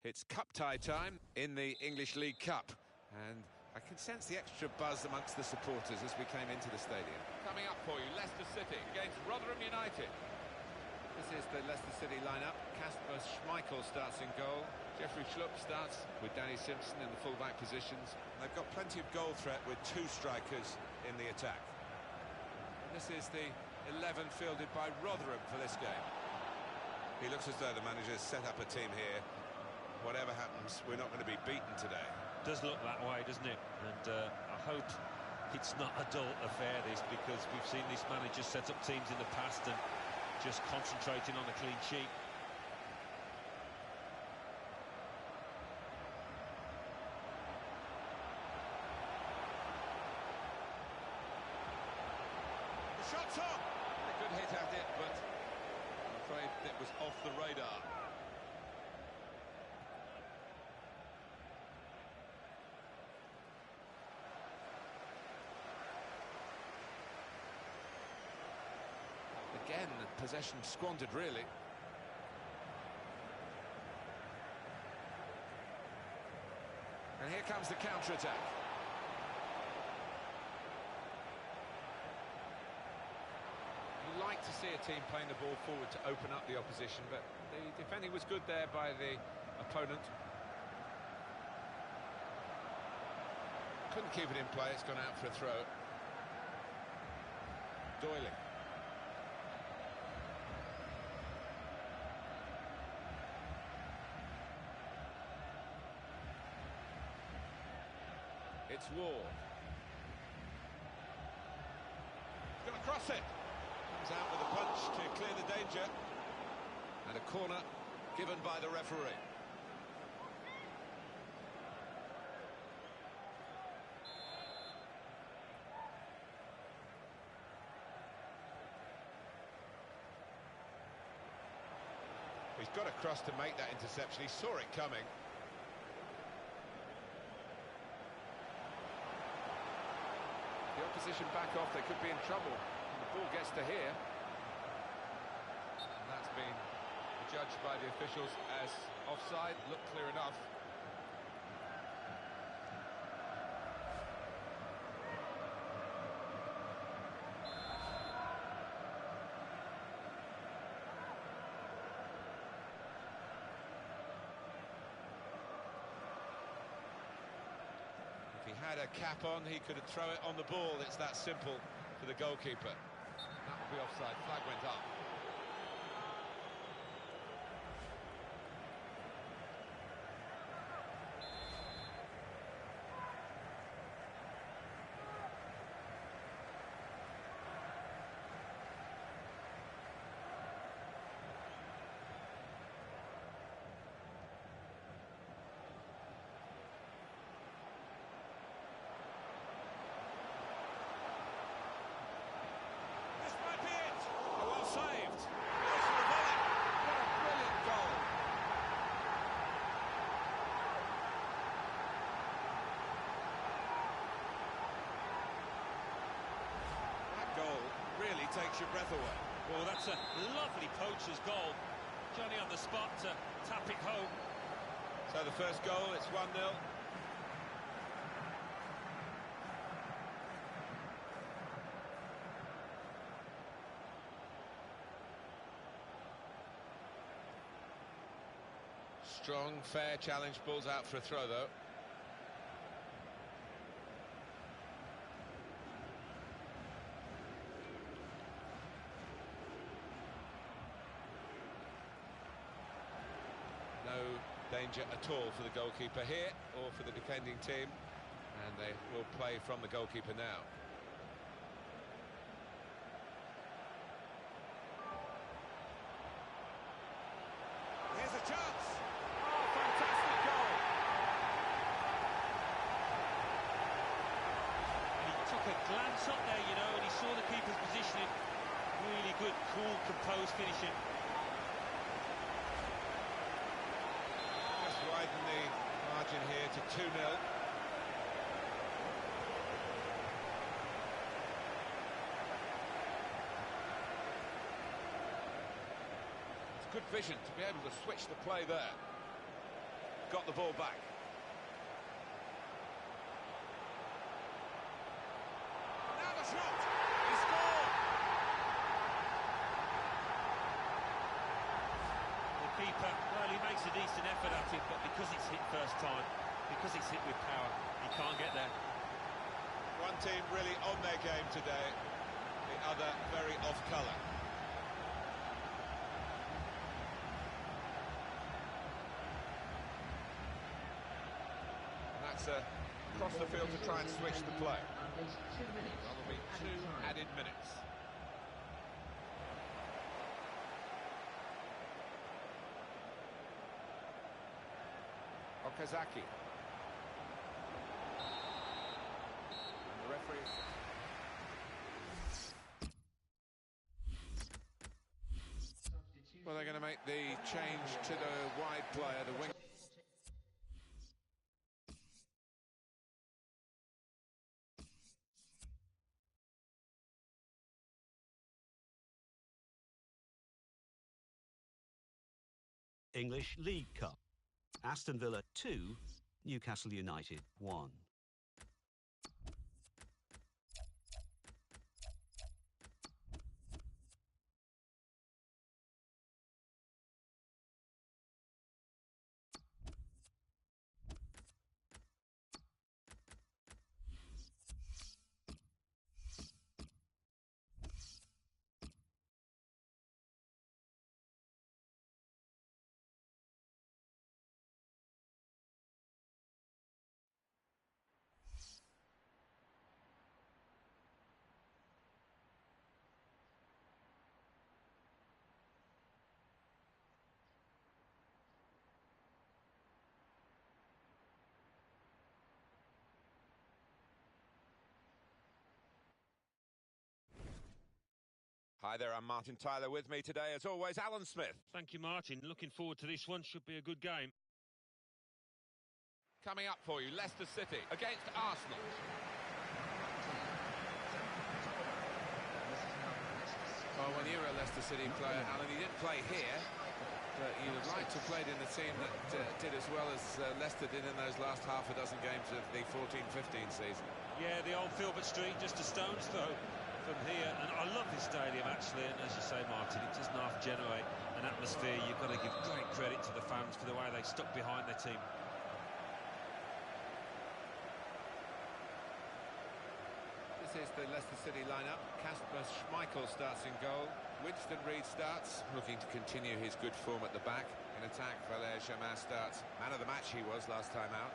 It's cup tie time in the English League Cup, and I can sense the extra buzz amongst the supporters as we came into the stadium. Coming up for you, Leicester City against Rotherham United. This is the Leicester City lineup. Kasper Schmeichel starts in goal. Jeffrey Schlupp starts with Danny Simpson in the full-back positions. They've got plenty of goal threat with two strikers in the attack. And this is the 11 fielded by Rotherham for this game. He looks as though the manager's set up a team here. Whatever happens, we're not going to be beaten today. Does look that way, doesn't it? And I hope it's not a dull affair, this, because we've seen this manager set up teams in the past and just concentrating on a clean sheet. The shot's on! A good hit at it, but I'm afraid it was off the radar. Again, possession squandered, really. And here comes the counter-attack. You like to see a team playing the ball forward to open up the opposition, but the defending was good there by the opponent. Couldn't keep it in play, it's gone out for a throw. Doyle. It's Ward. He's going to cross it. Comes out with a punch to clear the danger. And a corner given by the referee. He's got a cross to make that interception. He saw it coming. The opposition back off, they could be in trouble. And the ball gets to here. And that's been judged by the officials as offside. Looked clear enough. If he had a cap on, he could throw it on the ball. It's that simple for the goalkeeper. That would be offside. Flag went up. Saved. What a brilliant goal. That goal really takes your breath away. Well, that's a lovely poacher's goal. Johnny on the spot to tap it home. So the first goal, it's 1-0. Strong, fair challenge, ball's out for a throw, though. No danger at all for the goalkeeper here, or for the defending team. And they will play from the goalkeeper now. Here's a chance. Fantastic goal. He took a glance up there, you know, and he saw the keeper's positioning. Really good, cool, composed finishing. Just widen the margin here to 2-0. Good vision to be able to switch the play there. got the ball back. Now the shot! He scored! The keeper, well, he makes a decent effort at it, but because it's hit first time, because it's hit with power, he can't get there. One team really on their game today, the other very off-colour. That's across the field to try and switch the play. That'll be 2 added minutes. Okazaki. And the referee... Well, they're going to make the change to the wide player, the wing. English League Cup. Aston Villa 2, Newcastle United 1. Hi there, I'm Martin Tyler. With me today, as always, Alan Smith. Thank you, Martin. Looking forward to this one. Should be a good game. Coming up for you, Leicester City against Arsenal. Well, when you were a Leicester City player, Alan, you didn't play here, but you'd have liked to have played in the team that did as well as Leicester did in those last half a dozen games of the 14-15 season. Yeah, the old Filbert Street, just a stone's throw from here, and I love this stadium actually, and as you say, Martin, it does not generate an atmosphere. You've got to give great credit to the fans for the way they stuck behind their team. This is the Leicester City lineup. Kasper Schmeichel starts in goal. Winston Reid starts, looking to continue his good form at the back. In attack, Valère Germain starts. Man of the match he was last time out.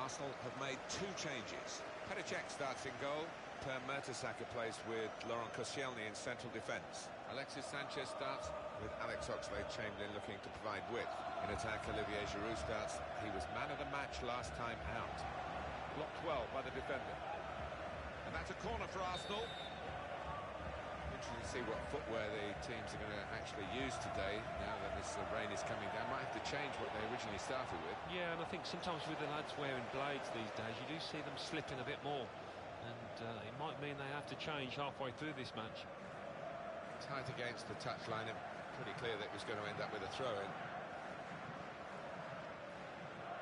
Arsenal have made 2 changes. Petr Cech starts in goal. Per Mertesacker plays with Laurent Koscielny in central defence. Alexis Sanchez starts with Alex Oxlade-Chamberlain looking to provide width. In attack, Olivier Giroud starts. He was man of the match last time out. Blocked well by the defender. And that's a corner for Arsenal. Interesting to see what footwear the teams are going to actually use today, now that this rain is coming down. Might have to change what they originally started with. Yeah, and I think sometimes with the lads wearing blades these days, you do see them slipping a bit more. And it might mean they have to change halfway through this match. Tight against the touchline, and pretty clear that it was going to end up with a throw-in.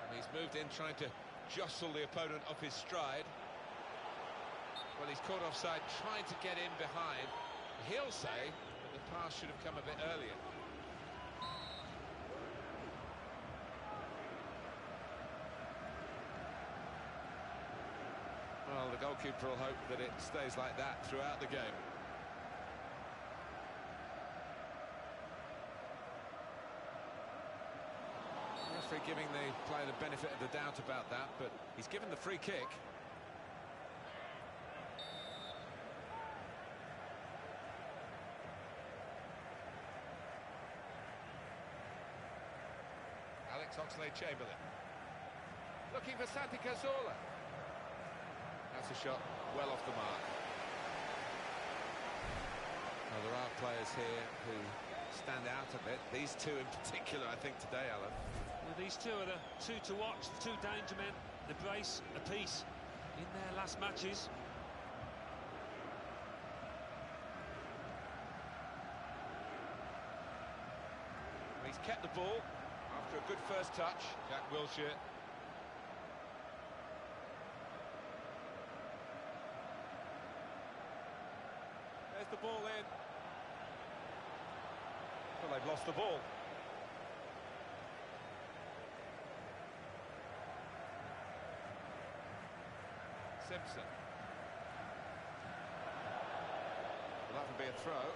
And he's moved in, trying to jostle the opponent off his stride. Well, he's caught offside, trying to get in behind. He'll say that the pass should have come a bit earlier. Well, the goalkeeper will hope that it stays like that throughout the game. The referee giving the player the benefit of the doubt about that, but he's given the free kick. Alex Oxlade-Chamberlain looking for Santi Cazorla. That's a shot well off the mark. Well, there are players here who stand out a bit. These 2 in particular, I think, today, Alan. Well, these 2 are the 2 to watch, the 2 danger men, the brace a piece in their last matches. He's kept the ball after after a good first touch. Jack Wilshere. There's the ball in. Well, they've lost the ball. Simpson. Well, that'll be a throw.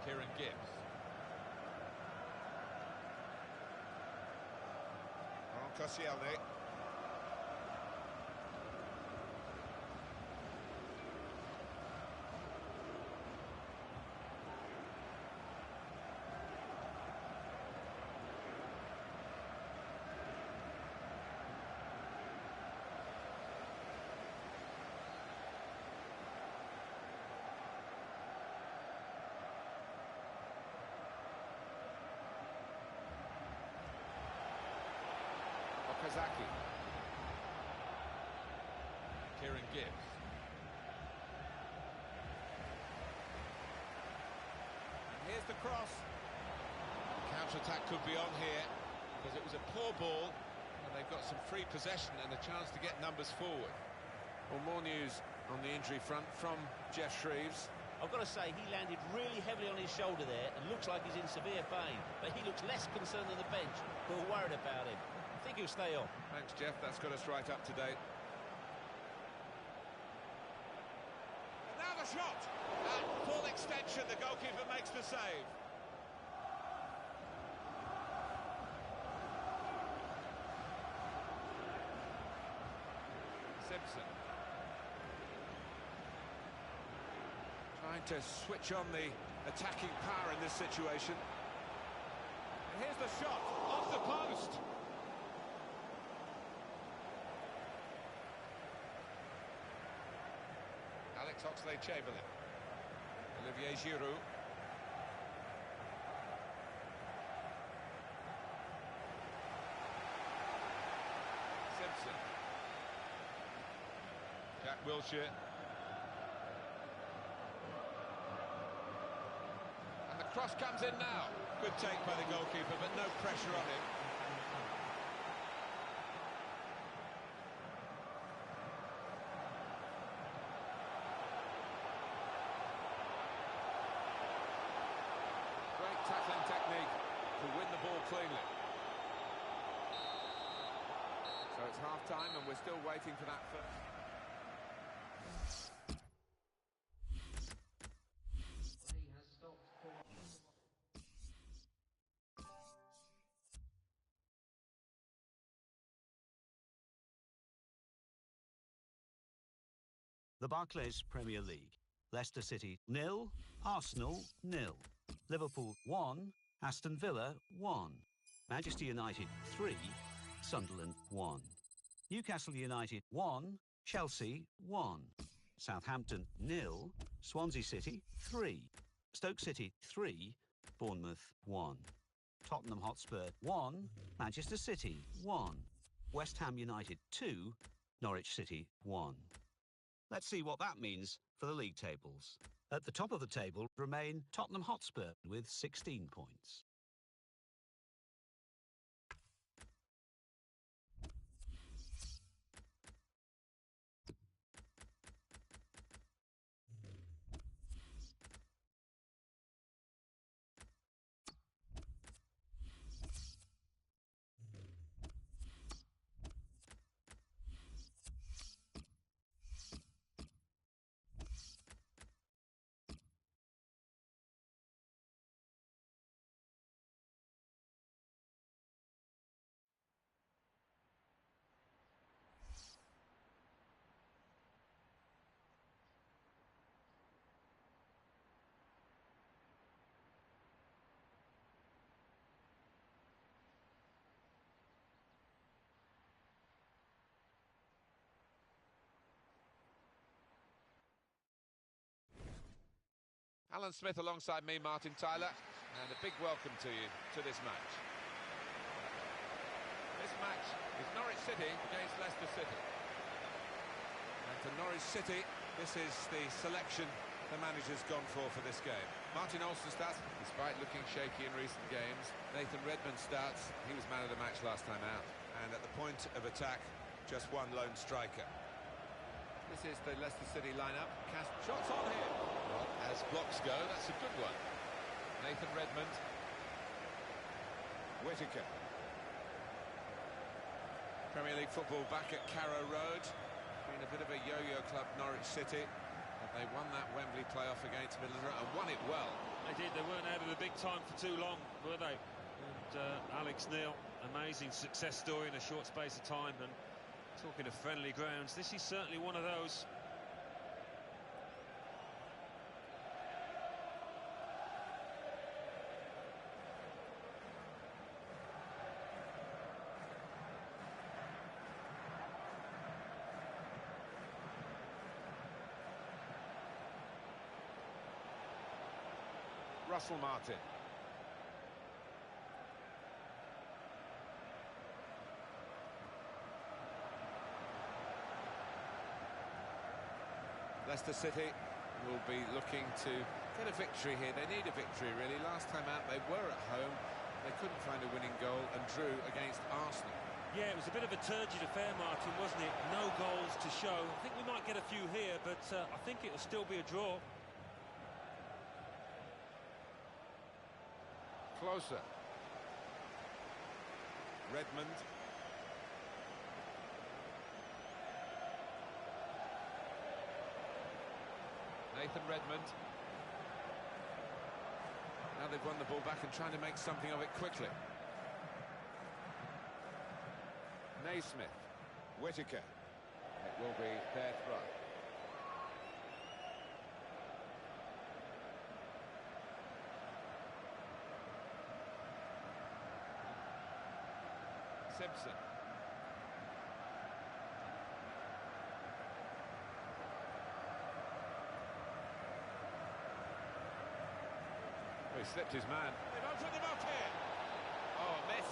Kieran Gibbs. Koscielny. Okazaki. Kieran Gibbs. And here's the cross. The counter-attack could be on here because it was a poor ball and they've got some free possession and a chance to get numbers forward. Well, more news on the injury front from Jeff Shreeves. I've got to say, he landed really heavily on his shoulder there and looks like he's in severe pain. But he looks less concerned than the bench, who are worried about him. I think he'll stay on. Thanks, Jeff. That's got us right up to date. And now the shot! At full extension, the goalkeeper makes the save. Simpson. Trying to switch on the attacking power in this situation. And here's the shot, off the post. Alex Oxlade-Chamberlain. Olivier Giroud. Simpson. Jack Wilshere. And the cross comes in now. Good take by the goalkeeper, but no pressure on him. Great tackling technique to win the ball cleanly. So it's half-time and we're still waiting for that first. The Barclays Premier League. Leicester City 0, Arsenal 0. Liverpool 1, Aston Villa 1. Manchester United 3, Sunderland 1. Newcastle United 1, Chelsea 1. Southampton 0, Swansea City 3. Stoke City 3, Bournemouth 1. Tottenham Hotspur 1, Manchester City 1. West Ham United 2, Norwich City 1. Let's see what that means for the league tables. At the top of the table remain Tottenham Hotspur with 16 points. Alan Smith alongside me, Martin Tyler, and a big welcome to you to this match. This match is Norwich City against Leicester City. And for Norwich City, this is the selection the manager's gone for this game? Martin Olsen starts, despite looking shaky in recent games. Nathan Redmond starts. He was man of the match last time out. And at the point of attack, just one lone striker. This is the Leicester City lineup. Cast shots on here. Well, as blocks go, that's a good one. Nathan Redmond. Whittaker. Premier League football back at Carrera Road. Been a bit of a yo-yo club, Norwich City. They won that Wembley playoff against Middlesbrough and won it well. They did. They weren't out of the big time for too long, were they? And Alex Neil, amazing success story in a short space of time. And talking of friendly grounds, this is certainly one of those. Russell Martin. Leicester City will be looking to get a victory here. They need a victory, really. Last time out, they were at home. They couldn't find a winning goal and drew against Arsenal. Yeah, it was a bit of a turgid affair, Martin, wasn't it? No goals to show. I think we might get a few here, but I think it'll still be a draw. Closer. Redmond. Nathan Redmond. Now they've won the ball back and trying to make something of it quickly. Naismith. Whittaker. It will be their throw. Simpson. Oh, he slipped his man. They've opened him up here. Oh, a miss.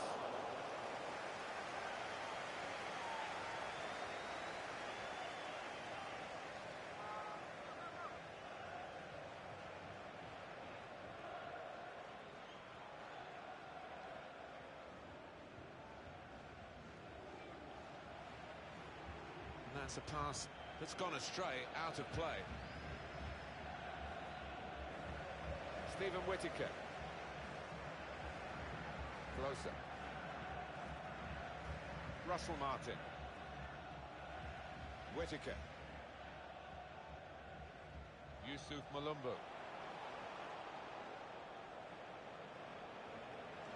And that's a pass that's gone astray, out of play. Stephen Whittaker. Closer. Russell Martin. Whittaker. Yusuf Malumbu.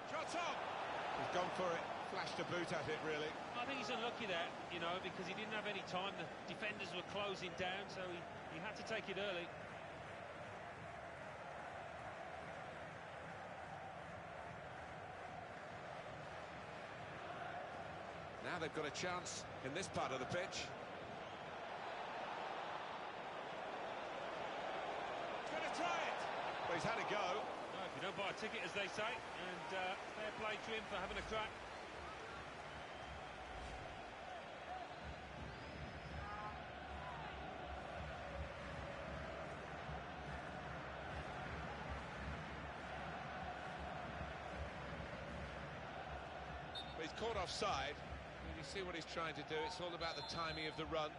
Shot on! He's gone for it. Flashed a boot at it, really. I think he's unlucky there, you know, because he didn't have any time. The defenders were closing down, so he had to take it early. Now they've got a chance in this part of the pitch. He's going to try it. But he's had a go. Well, if you don't buy a ticket, as they say, and fair play to him for having a crack. But he's caught offside. You see what he's trying to do. It's all about the timing of the run.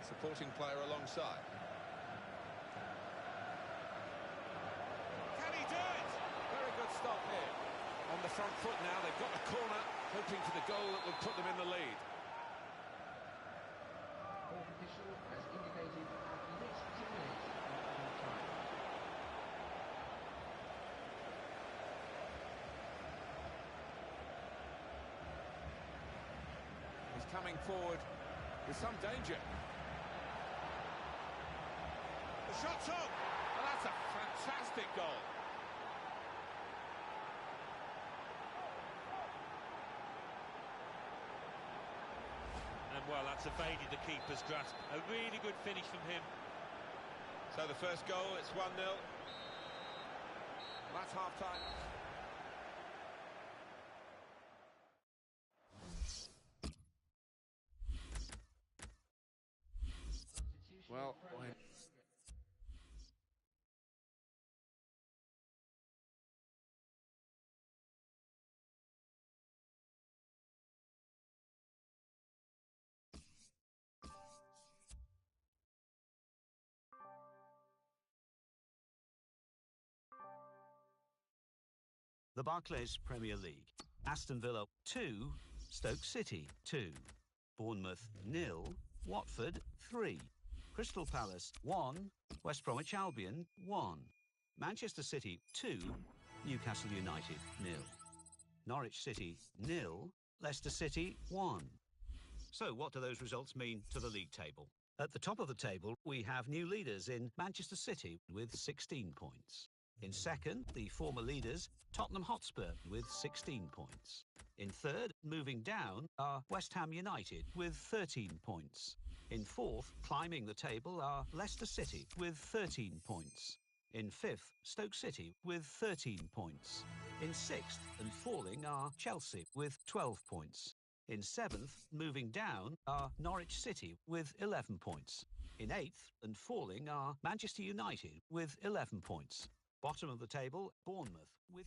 Supporting player alongside. Can he do it? Very good stop here. On the front foot now, they've got the corner, hoping for the goal that would put them in the lead. Official has indicated at least 2 minutes of time. He's coming forward with some danger. The shot's on. Well, that's a fantastic goal. And, well, that's evaded the keeper's grasp. A really good finish from him. So the first goal, it's 1-0. That's half-time. The Barclays Premier League. Aston Villa 2, Stoke City 2. Bournemouth 0, Watford 3. Crystal Palace 1, West Bromwich Albion 1. Manchester City 2, Newcastle United 0. Norwich City 0, Leicester City 1. So what do those results mean to the league table? At the top of the table, we have new leaders in Manchester City with 16 points. In second, the former leaders, Tottenham Hotspur with 16 points. In third, moving down, are West Ham United with 13 points. In fourth, climbing the table, are Leicester City with 13 points. In fifth, Stoke City with 13 points. In sixth and falling are Chelsea with 12 points. In seventh, moving down, are Norwich City with 11 points. In eighth and falling are Manchester United with 11 points. Bottom of the table, Bournemouth with...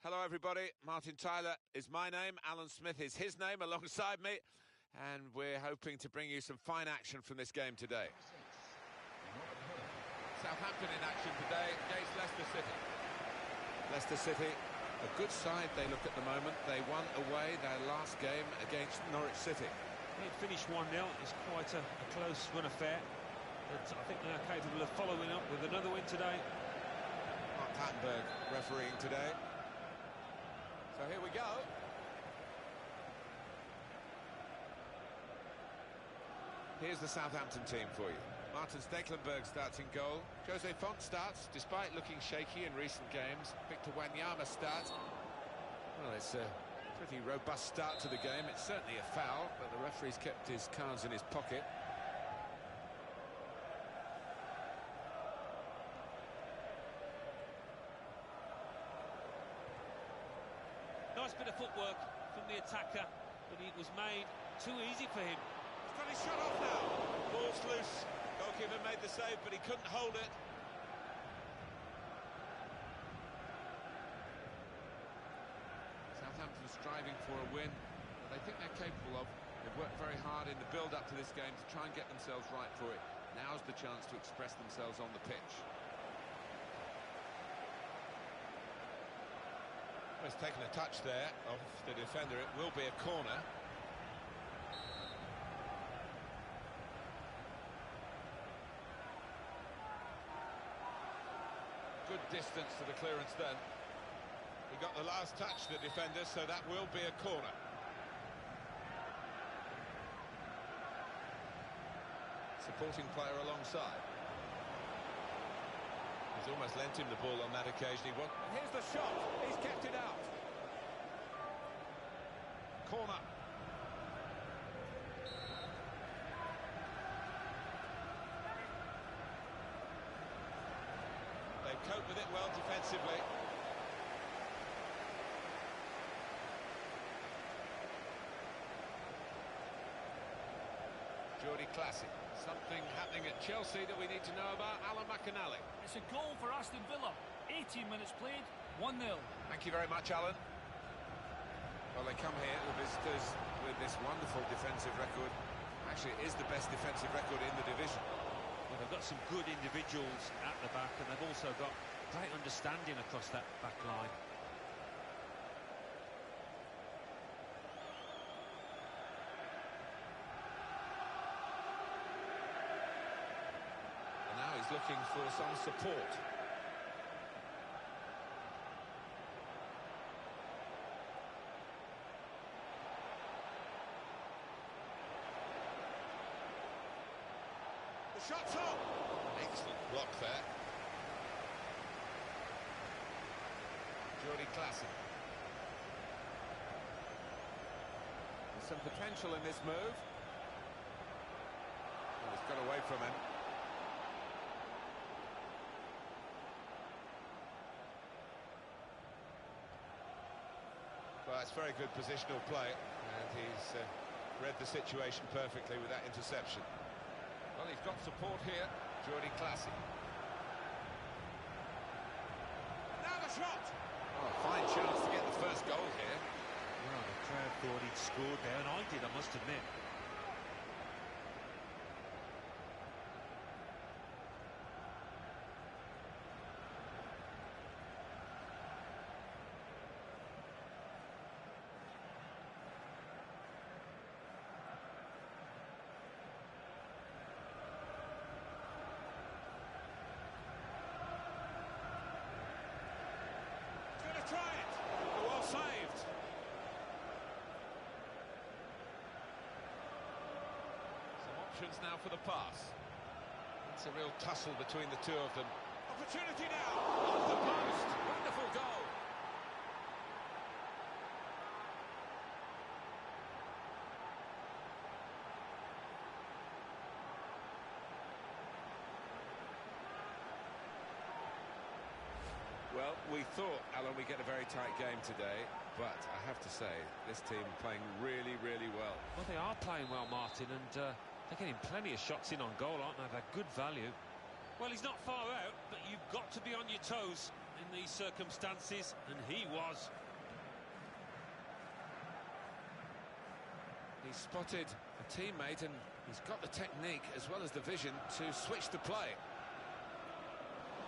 Hello everybody, Martin Tyler is my name, Alan Smith is his name alongside me, and we're hoping to bring you some fine action from this game today. Southampton in action today against Leicester City. Leicester City, a good side they look at the moment. They won away their last game against Norwich City. It finished 1-0, it's quite a close run affair, but I think they are capable of following up with another win today. Mark Plattenberg refereeing today. So here we go. Here's the Southampton team for you. Martin Stekelenburg starts in goal. Jose Font starts, despite looking shaky in recent games. Victor Wanyama starts. Well, it's a pretty robust start to the game. It's certainly a foul, but the referee's kept his cards in his pocket. Nice bit of footwork from the attacker, but it was made too easy for him. He's got his shot off now. Ball's loose. Goalkeeper made the save, but he couldn't hold it. Southampton striving for a win. They think they're capable of. They've worked very hard in the build-up to this game to try and get themselves right for it. Now's the chance to express themselves on the pitch. Well, he's taken a touch there of the defender. It will be a corner. Good distance to the clearance then. He got the last touch, the defender, so that will be a corner. Supporting player alongside. He's almost lent him the ball on that occasion. And here's the shot. He's kept it out. Corner. They cope with it well defensively. Geordie Classic. Something happening at Chelsea that we need to know about. Alan McInally. It's a goal for Aston Villa. 18 minutes played, 1-0. Thank you very much, Alan. Well, they come here, the visitors, with this wonderful defensive record. Actually, it is the best defensive record in the division. Well, they've got some good individuals at the back, and they've also got great understanding across that back line. And now he's looking for some support. The shot's on! Excellent block there. Jordi Classic. There's some potential in this move. Oh, he's got away from him. Well, it's very good positional play, and he's read the situation perfectly with that interception. Well, he's got support here. Jordi Classic. Now the shot! Oh, fine chance to get the first goal here. Well, the crowd thought he'd scored there, and I did, I must admit. Try it! Well saved! Some options now for the pass. It's a real tussle between the two of them. Opportunity now! Off the post! Wonderful goal! Well, we thought, Alan, we'd get a very tight game today, but I have to say, this team playing really, really well. Well, they are playing well, Martin, and they're getting plenty of shots in on goal, aren't they? They're good value. Well, he's not far out, but you've got to be on your toes in these circumstances, and he was. He's spotted a teammate, and he's got the technique as well as the vision to switch the play.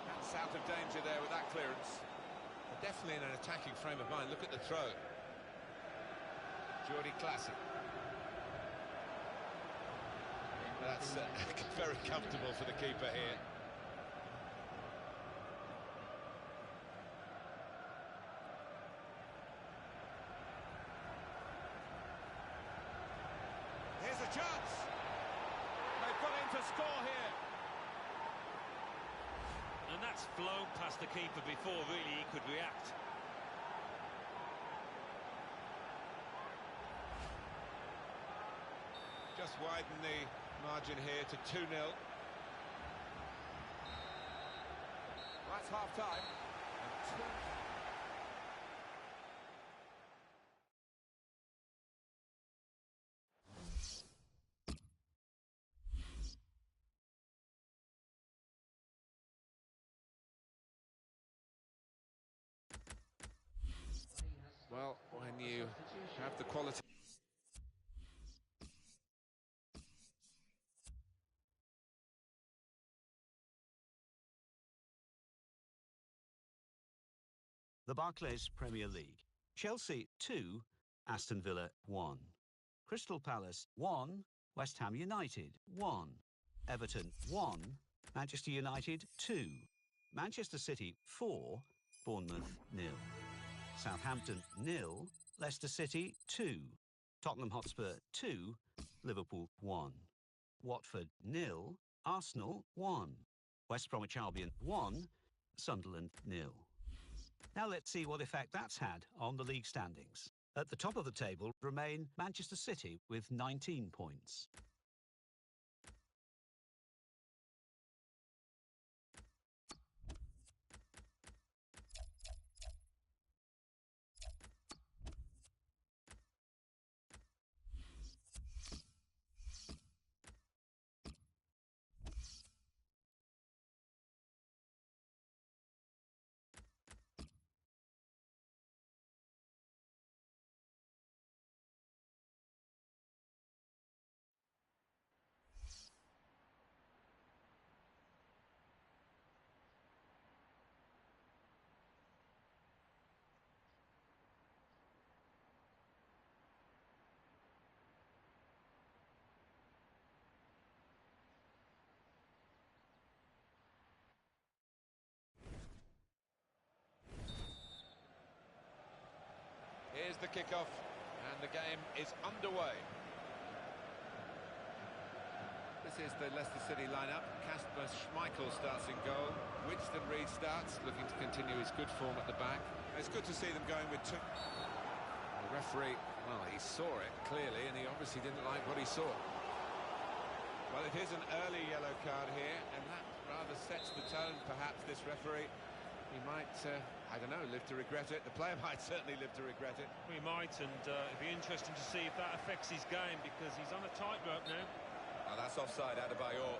That's out of danger there with that clearance. They're definitely in an attacking frame of mind. Look at the throw. Jordi Classic. That's very comfortable for the keeper here. Here's a chance. They've got in to score here. And that's flown past the keeper before really he could react. Just widen the margin here to 2-0. That's half-time. Well, when you have the quality... The Barclays Premier League. Chelsea 2, Aston Villa 1. Crystal Palace 1, West Ham United 1. Everton 1, Manchester United 2. Manchester City 4, Bournemouth 0. Southampton 0, Leicester City 2. Tottenham Hotspur 2, Liverpool 1. Watford 0, Arsenal 1. West Bromwich Albion 1, Sunderland 0. Now let's see what effect that's had on the league standings. At the top of the table remain Manchester City with 19 points. Here's the kickoff, and the game is underway. This is the Leicester City lineup. Kasper Schmeichel starts in goal. Winston Reid starts, looking to continue his good form at the back. It's good to see them going with two. The referee, well, he saw it clearly, and he obviously didn't like what he saw. Well, it is an early yellow card here, And that rather sets the tone, perhaps, this referee. He might, I don't know, live to regret it. The player might certainly live to regret it. We might, and it'd be interesting to see if that affects his game, because he's on a tightrope now. oh, that's offside, Adebayor.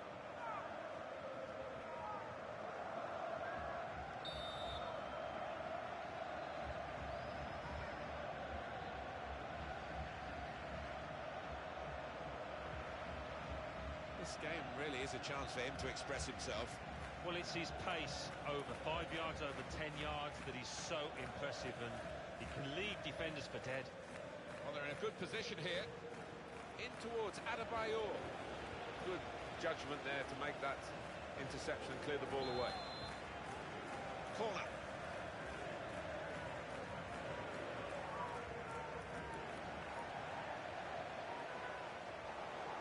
This game really is a chance for him to express himself. Well, it's his pace over 5 yards, over 10 yards that is so impressive, and he can leave defenders for dead. Well, they're in a good position here. In towards Adebayor. Good judgment there to make that interception and clear the ball away. Corner.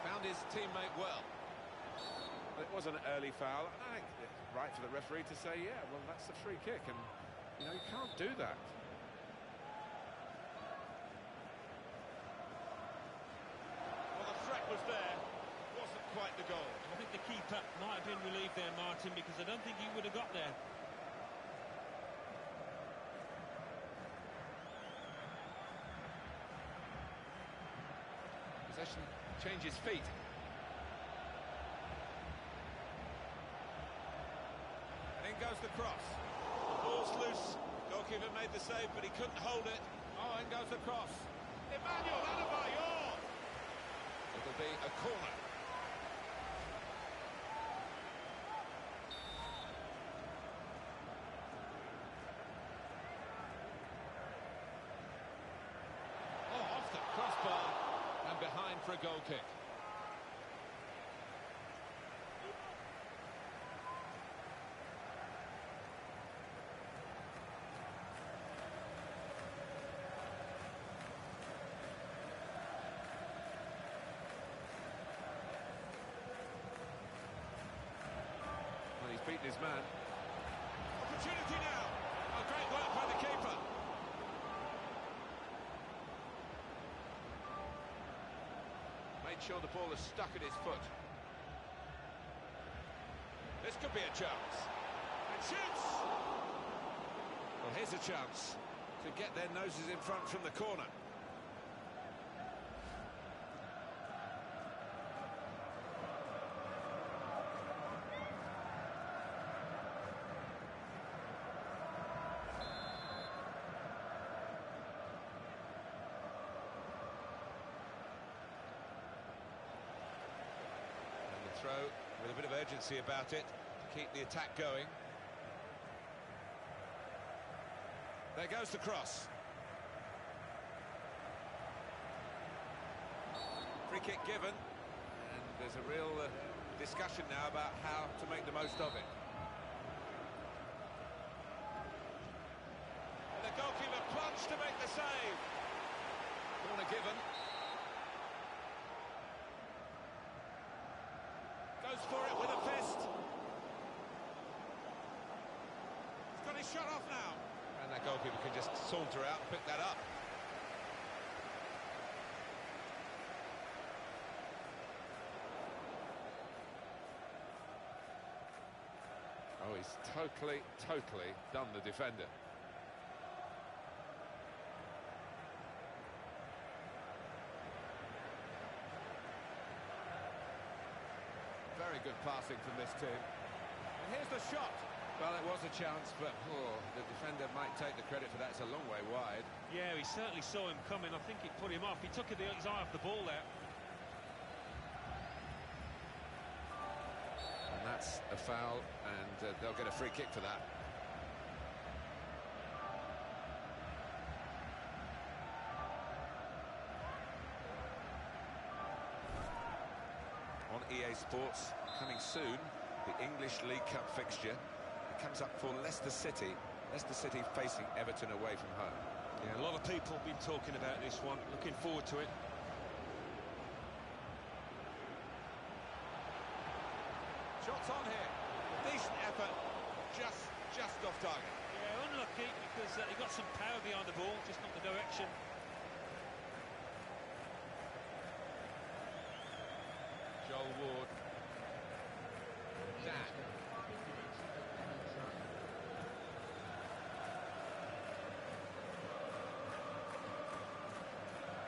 Found his teammate well. It was an early foul. I think it's right for the referee to say, yeah, well, that's a free kick, and, you know, you can't do that. Well, the threat was there. Wasn't quite the goal. I think the keeper might have been relieved there, Martin, because I don't think he would have got there. Possession changes feet. And in goes the cross. The ball's loose. Goalkeeper made the save, but he couldn't hold it. Oh, in goes the cross. Emmanuel Adebayor. It'll be a corner. Oh, off the crossbar and behind for a goal kick. Well, he's beaten his man. Opportunity now. Oh, great work by the keeper. Made sure the ball is stuck at his foot. This could be a chance. And shoots! Well, here's a chance to get their noses in front from the corner. Throw with a bit of urgency about it to keep the attack going. There goes the cross. Free kick given, and there's a real discussion now about how to make the most of it. And the goalkeeper plunged to make the save. Corner given. Goes for it with a fist. He's got his shot off now. And that goalkeeper can just saunter out and pick that up. Oh, he's totally done the defender. Very good passing from this team. And here's the shot. Well, it was a chance, but the defender might take the credit for that. It's a long way wide. Yeah, he certainly saw him coming. I think it put him off. He took his eye off the ball there. And that's a foul, and they'll get a free kick for that. On EA Sports, coming soon, the English League Cup fixture. It comes up for Leicester City. Leicester City facing Everton away from home. Yeah, a lot of of people have been talking about this one. Looking forward to it. Shots on here. Decent effort. Just off target. Yeah, unlucky because he got some power behind the ball, just not the direction. Joel Ward. Dan.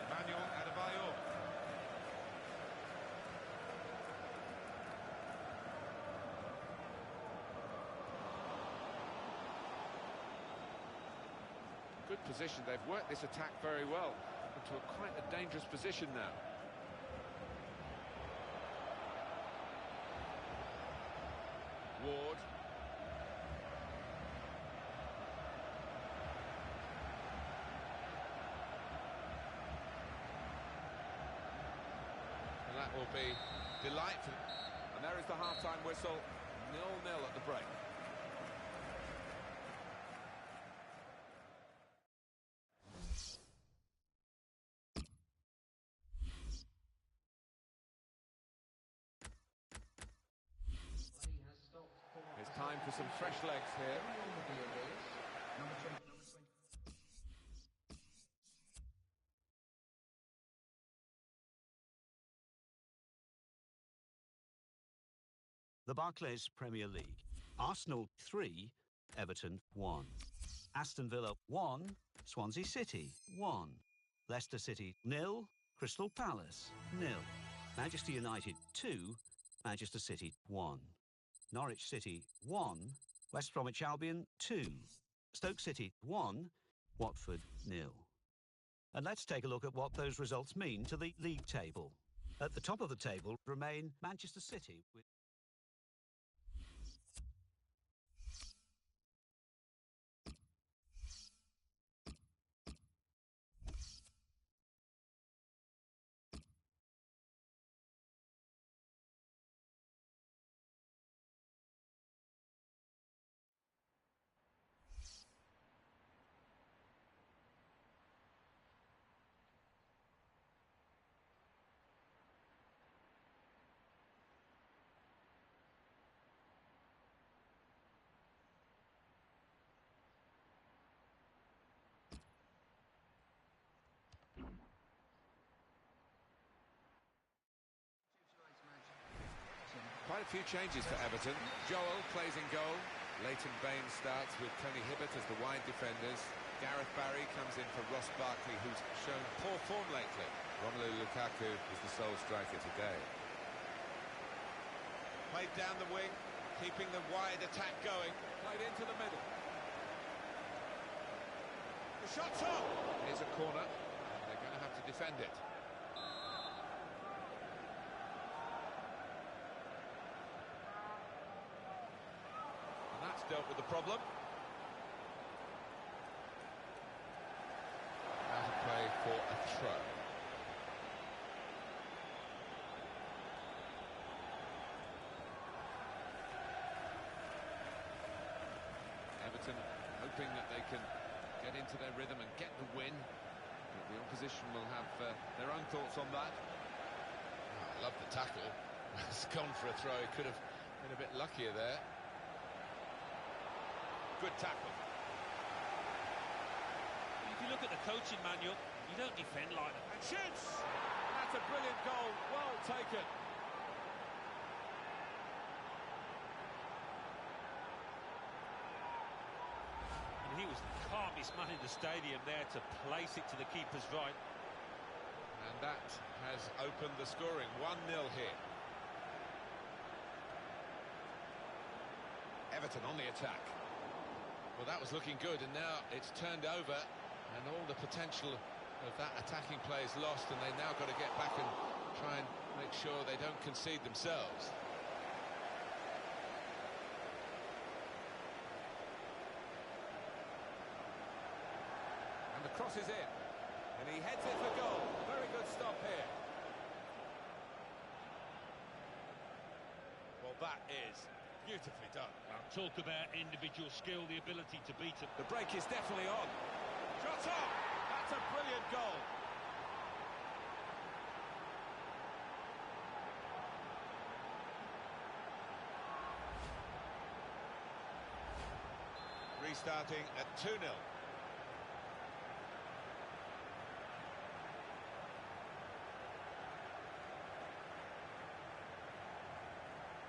Emmanuel Adebayor. Good position. They've worked this attack very well into quite a dangerous position now. Ward. And that will be delightful. And there is the half-time whistle. 0-0 at the break. It's time for some fresh legs here. The Barclays Premier League. Arsenal 3, Everton 1. Aston Villa 1, Swansea City 1. Leicester City 0, Crystal Palace 0. Manchester United 2, Manchester City 1. Norwich City 1, West Bromwich Albion 2. Stoke City 1, Watford 0. And let's take a look at what those results mean to the league table. At the top of the table remain Manchester City with Quite a few changes for Everton. Joel plays in goal. Leighton Baines starts with Tony Hibbert as the wide defenders. Gareth Barry comes in for Ross Barkley, who's shown poor form lately. Romelu Lukaku is the sole striker today. Played down the wing, keeping the wide attack going. Played into the middle. The shot's on! Here's a corner. They're going to have to defend it. Dealt with the problem. Out of play for a throw. Everton hoping that they can get into their rhythm and get the win. But the opposition will have their own thoughts on that. Oh, I love the tackle. It's gone for a throw. He could have been a bit luckier there. Good tackle. If you look at the coaching manual, you don't defend like that. And shoots! And that's a brilliant goal. Well taken. And he was the calmest man in the stadium there to place it to the keeper's right. And that has opened the scoring. 1-0 here. Everton on the attack. Well, that was looking good, and now it's turned over, and all the potential of that attacking play is lost, and they've now got to get back and try and make sure they don't concede themselves. And the cross is in, and he heads it for goal. Very good stop here. Well, that is beautifully done. Talk about individual skill, the ability to beat him. The break is definitely on. Shot on! That's a starting at 2-0.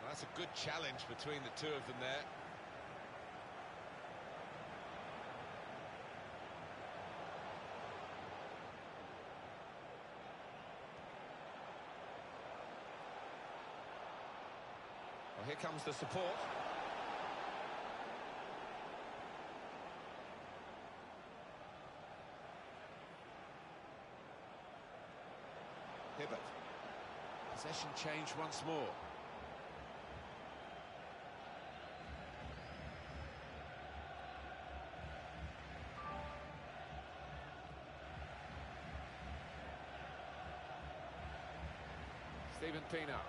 Well, that's a good challenge between the two of them there. Well, here comes the support. Hibbert. Possession change once more. Steven Pienaar.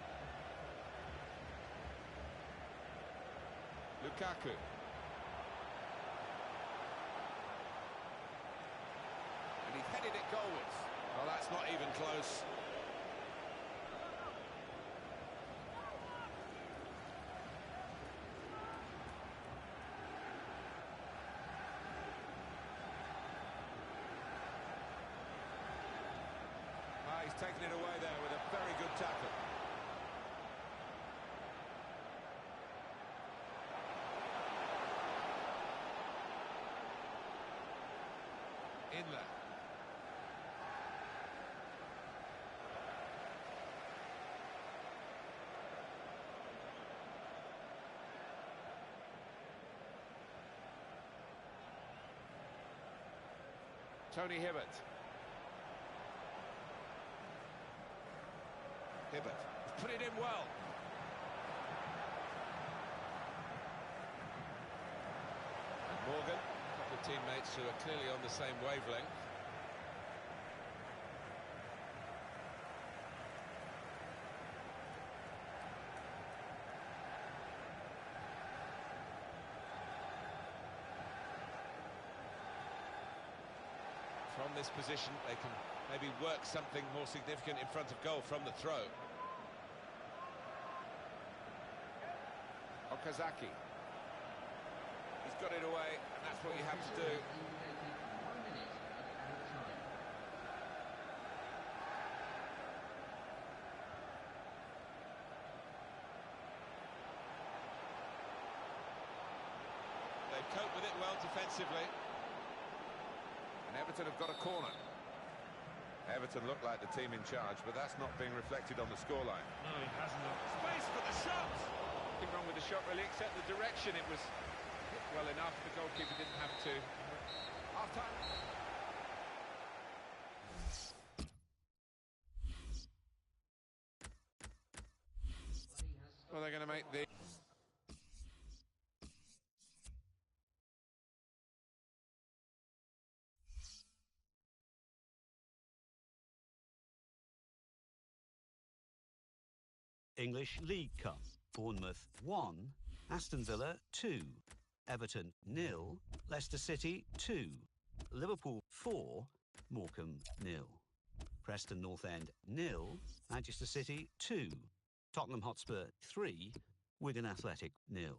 Lukaku. And he headed it goalwards. Well, that's not even close. He's taken it away there with a very good tackle. Inler. Tony Hibbert. Hibbert put it in well. And Morgan, a couple of teammates who are clearly on the same wavelength. From this position, they can maybe work something more significant in front of goal from the throw. Okazaki. He's got it away, and that's what you have to do. They've coped with it well defensively. And Everton have got a corner. Everton look like the team in charge, but that's not being reflected on the scoreline. No, it hasn't. Space for the shot! Nothing wrong with the shot, really, except the direction. It was hit well enough. The goalkeeper didn't have to. Half-time. Well, they're going to make the... English League Cup. Bournemouth 1, Aston Villa 2, Everton 0, Leicester City 2, Liverpool 4, Morecambe 0, Preston North End 0, Manchester City 2, Tottenham Hotspur 3, Wigan Athletic 0.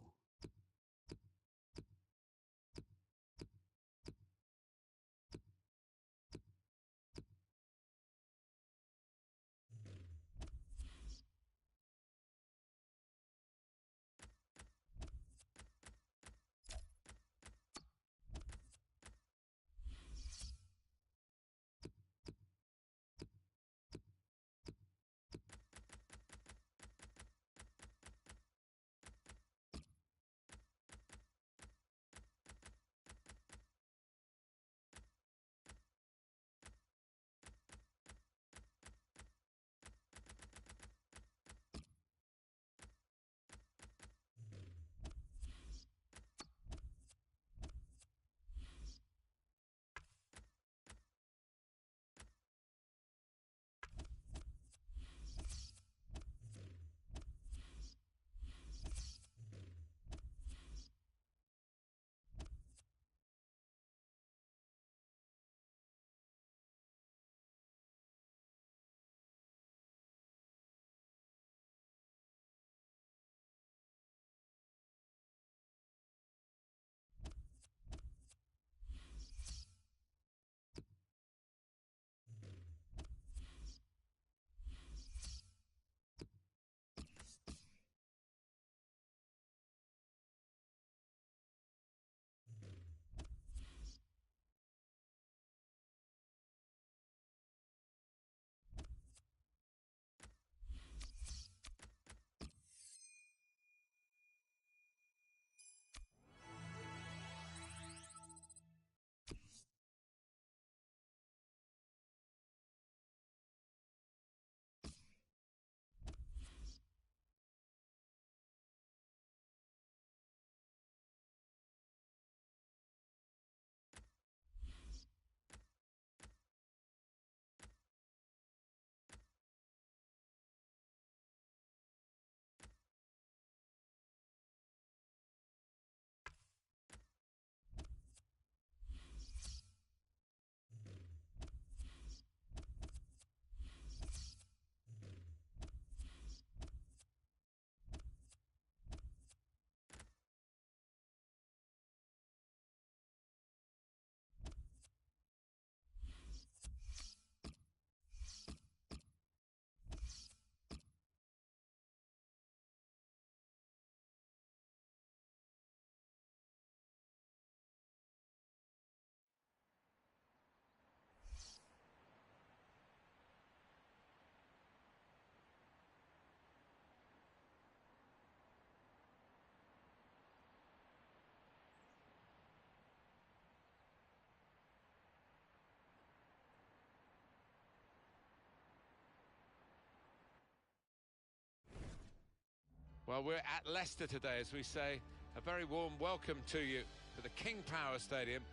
Well, we're at Leicester today, as we say. A very warm welcome to you to the King Power Stadium.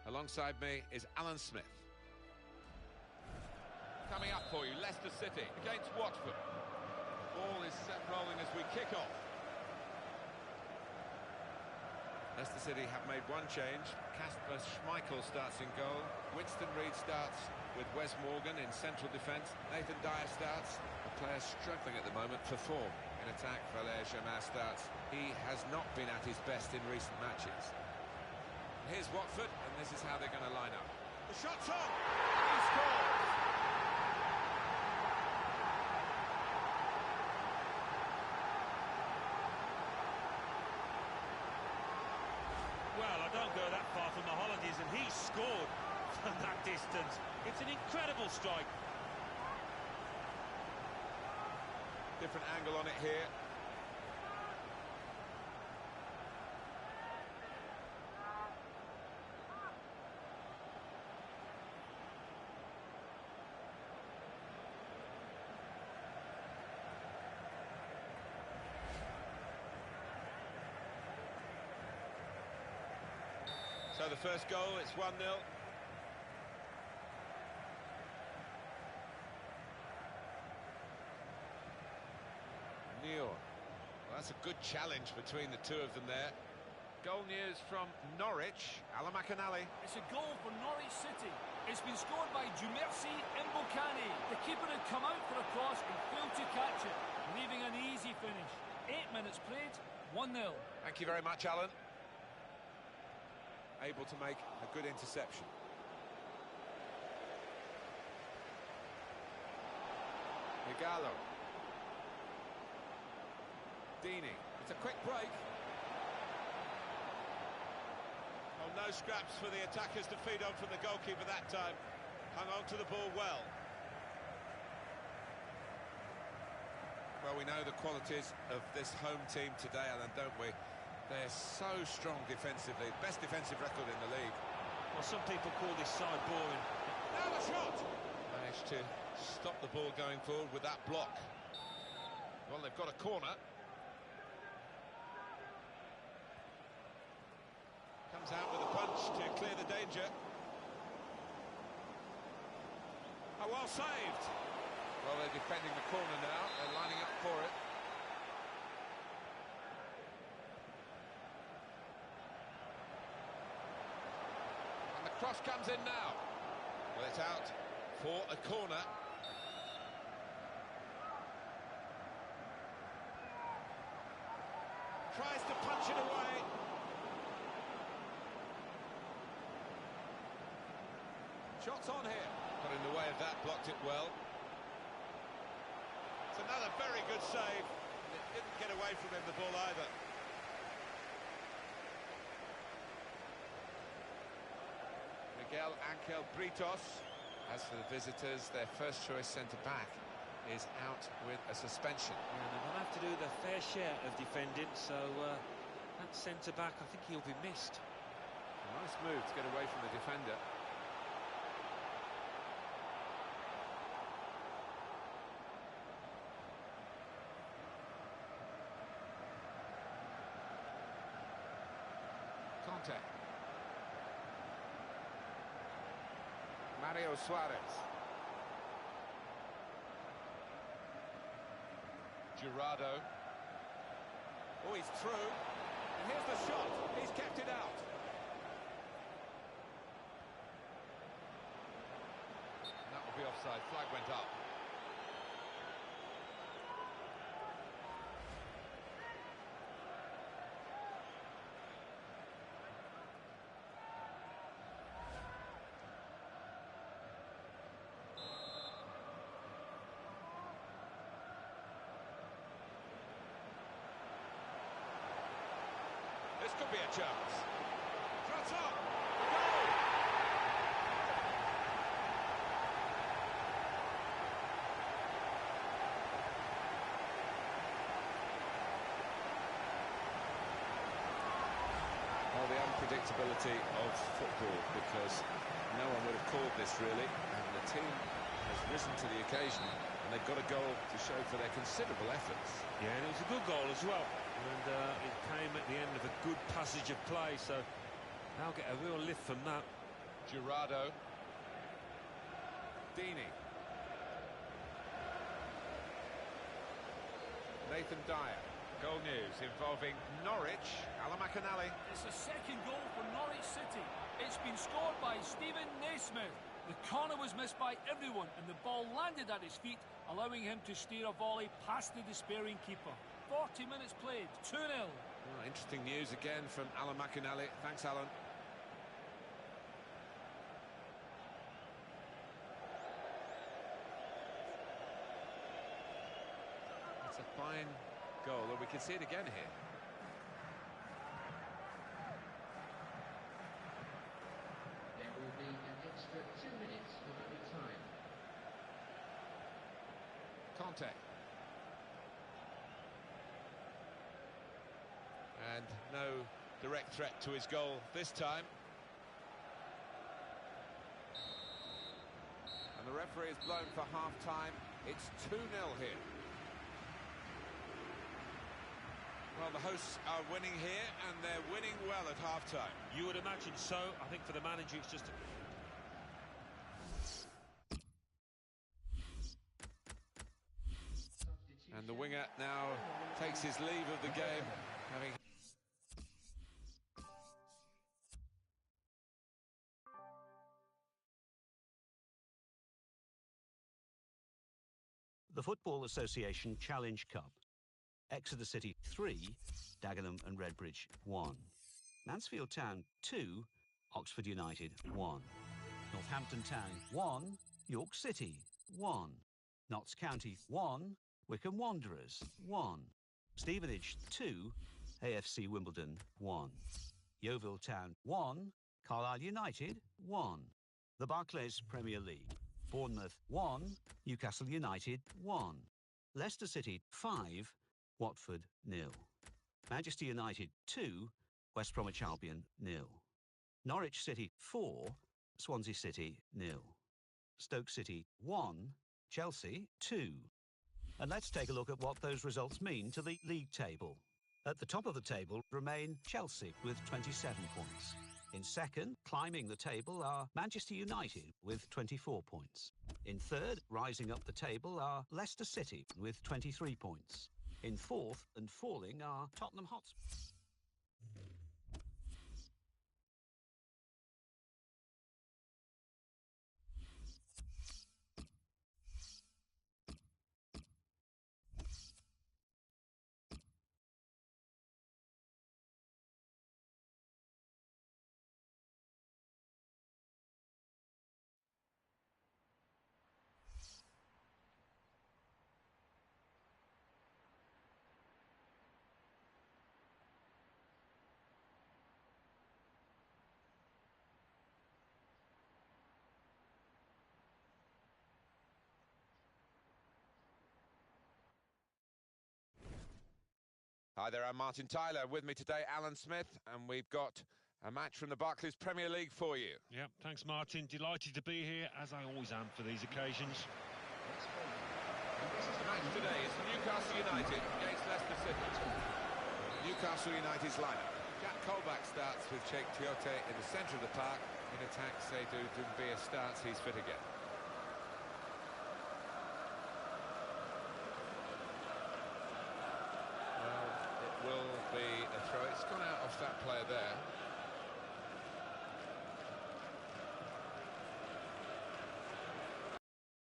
Alongside me is Alan Smith. Coming up for you, Leicester City against Watford. Ball is set rolling as we kick off. Leicester City have made one change. Kasper Schmeichel starts in goal. Winston Reid starts with Wes Morgan in central defence. Nathan Dyer starts. A player struggling at the moment for form. In attack, Valère Germain starts. He has not been at his best in recent matches. Here's Watford, and this is how they're going to line up. The shot's on! He scores! Well, I don't go that far from the holidays, and he scored from that distance. It's an incredible strike. Different angle on it here. So the first goal, it's 1-0. Well, that's a good challenge between the two of them there. Goal news from Norwich. Alan McAnally. It's a goal for Norwich City. It's been scored by Jumersi Mbokani. The keeper had come out for a cross and failed to catch it, leaving an easy finish. 8 minutes played, 1-0. Thank you very much, Alan. Able to make a good interception. Igalo. Dini. It's a quick break. Oh, no scraps for the attackers to feed on from the goalkeeper that time. Hung on to the ball well. Well, we know the qualities of this home team today, Alan, don't we? They're so strong defensively. Best defensive record in the league. Well, some people call this side boring. Now the shot! Managed to stop the ball going forward with that block. Well, they've got a corner. Comes out with a punch to clear the danger. Oh, well saved. Well, they're defending the corner now. They're lining up for it. Cross comes in now. Well, it's out for a corner. Tries to punch it away. Shots on here. Got in the way of that, blocked it well. It's another very good save. It didn't get away from him, the ball either. Miguel Ángel Britos. As for the visitors, their first choice centre-back is out with a suspension. Yeah, they'll have to do their fair share of defending, so that centre-back, I think he'll be missed. Nice move to get away from the defender. Conte. Mario Suarez. Jurado. Oh, he's through. And here's the shot. He's kept it out. And that will be offside. Flag went up. This could be a chance. Shots up! Goal! Well, the unpredictability of football, because no one would have called this really, and the team has risen to the occasion, and they've got a goal to show for their considerable efforts. Yeah, and it was a good goal as well. And it came at the end of a good passage of play, so they'll get a real lift from that. Jurado. Deeney. Nathan Dyer. Goal news involving Norwich. Alan McInally. It's the second goal for Norwich City. It's been scored by Stephen Naismith. The corner was missed by everyone and the ball landed at his feet, allowing him to steer a volley past the despairing keeper. 40 minutes played, 2-0. Oh, interesting news again from Alan McInally. Thanks, Alan. It's a fine goal, and we can see it again here. There will be an extra 2 minutes of added time. Conte. And no direct threat to his goal this time. And the referee is blown for half-time. It's 2-0 here. Well, the hosts are winning here, and they're winning well at half-time. You would imagine so. I think for the manager, it's just... And the winger now takes his leave of the game, having... The Football Association Challenge Cup. Exeter City 3, Dagenham and Redbridge 1. Mansfield Town 2, Oxford United 1. Northampton Town 1, York City 1. Notts County 1, Wycombe Wanderers 1. Stevenage 2, AFC Wimbledon 1. Yeovil Town 1, Carlisle United 1. The Barclays Premier League. Bournemouth 1, Newcastle United 1. Leicester City 5, Watford 0. Manchester United 2, West Bromwich Albion 0. Norwich City 4, Swansea City 0. Stoke City 1, Chelsea 2. And let's take a look at what those results mean to the league table. At the top of the table remain Chelsea with 27 points. In second, climbing the table, are Manchester United with 24 points. In third, rising up the table, are Leicester City with 23 points. In fourth and falling are Tottenham Hotspur. Hi there, I'm Martin Tyler. With me today, Alan Smith, and we've got a match from the Barclays Premier League for you. Yeah, thanks, Martin. Delighted to be here, as I always am for these occasions. The match today is Newcastle United against Leicester City. Newcastle United's lineup. Jack Colback starts with Cheikh Tiote in the centre of the park. In attack, Seydou Doumbia starts, he's fit again. Will be a throw. It's gone out off that player there.